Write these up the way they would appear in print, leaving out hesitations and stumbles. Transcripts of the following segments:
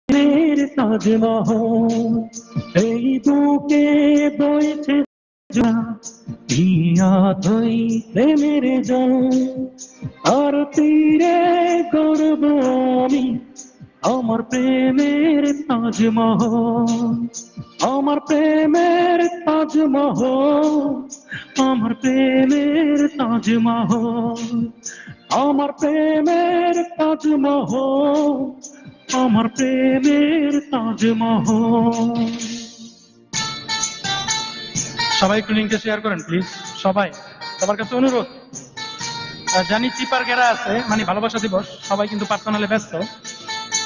প্রেমের তাজমহল, এই বুকে বইছে হিয়াতই প্রেমের জল, আর তীরে গর্ব আমি আমার প্রেমের তাজমহল, আমার প্রেমের তাজমহল, আমার প্রেমের তাজমহল, আমার প্রেমের তাজমহল, আমার প্রেমের তাজমহল। সবাই একটু লিঙ্কটা শেয়ার করেন প্লিজ, সবাই, সবার কাছে অনুরোধ। জানি চিপার গেরা আছে, মানে ভালোবাসা দিবস, সবাই কিন্তু পার্সোনালি ব্যস্ত,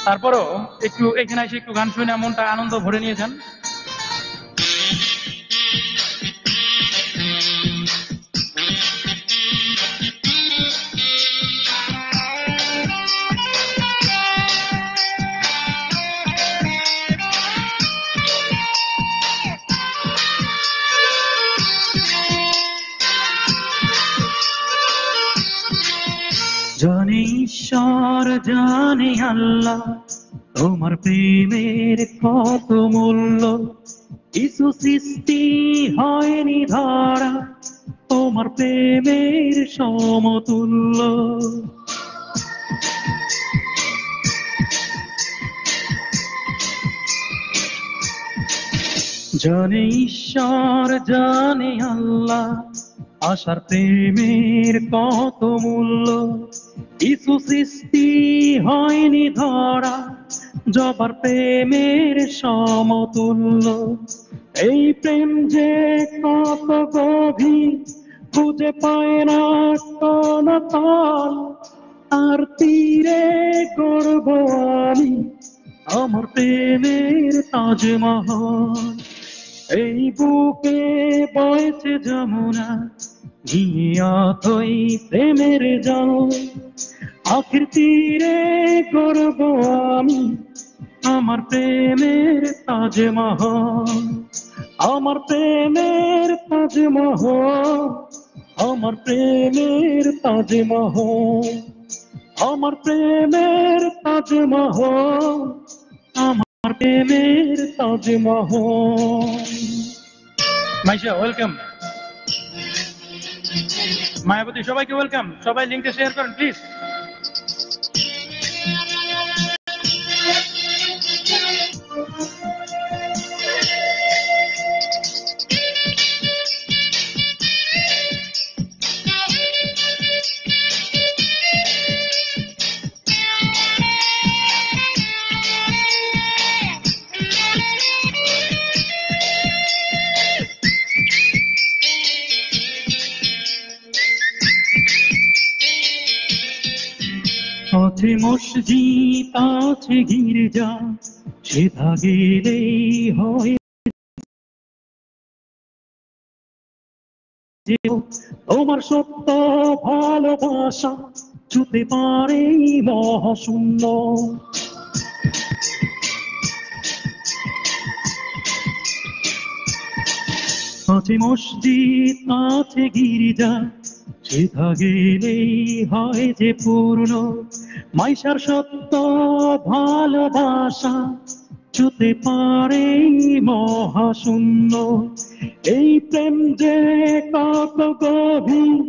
তারপরও একটু এখানে এসে একটু গান শুনে মনটা আনন্দ ভরে নিয়ে যান। জানে ঈশ্বর, জানে আল্লাহ, তোমার প্রেমের কত মূল্য, কিছু সৃষ্টি হয়নি ধরা তোমার প্রেমের সমতুল্য। জানে ঈশ্বর, জানে আল্লাহ, আশার প্রেমের কত মূল্য, কিছু সৃষ্টি হয়নি ধরা জবার প্রেমের সমতুল্য। এই প্রেম যে কত গভীর খুঁজে পায় না কোন তল, আর তীরে গর্ব আমি আমার প্রেমের তাজমহল, এই বুকে বইছে যমুনা হিয়াতই প্রেমের জল, আখির তীরে গর্ব আমি আমার প্রেমের তাজমহল, আমার প্রেমের তাজমহল, আমার প্রেমের তাজমহল, আমার প্রেমের তাজমহল, আমার প্রেমের তাজমহল। মাইশা ওয়েলকাম, মায়াবতী সবাইকে ওয়েলকাম, সবাই লিঙ্কটা শেয়ার করেন প্লিজ। আছে মসজিদ, আছে গির্জা, সেথা গেলেই হয় তোমার সত্য ভালোবাসা ছুতে পারে মহাশূন্য। আছে মসজিদ, আছে গির্জা, সেথা গেলেই হয় যে পূর্ণ, মাইশার সত্য ভালোবাসা ছুতে পারে মহাশূন্য। এই প্রেম যে কত গভীর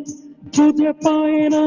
খুঁজে পায় না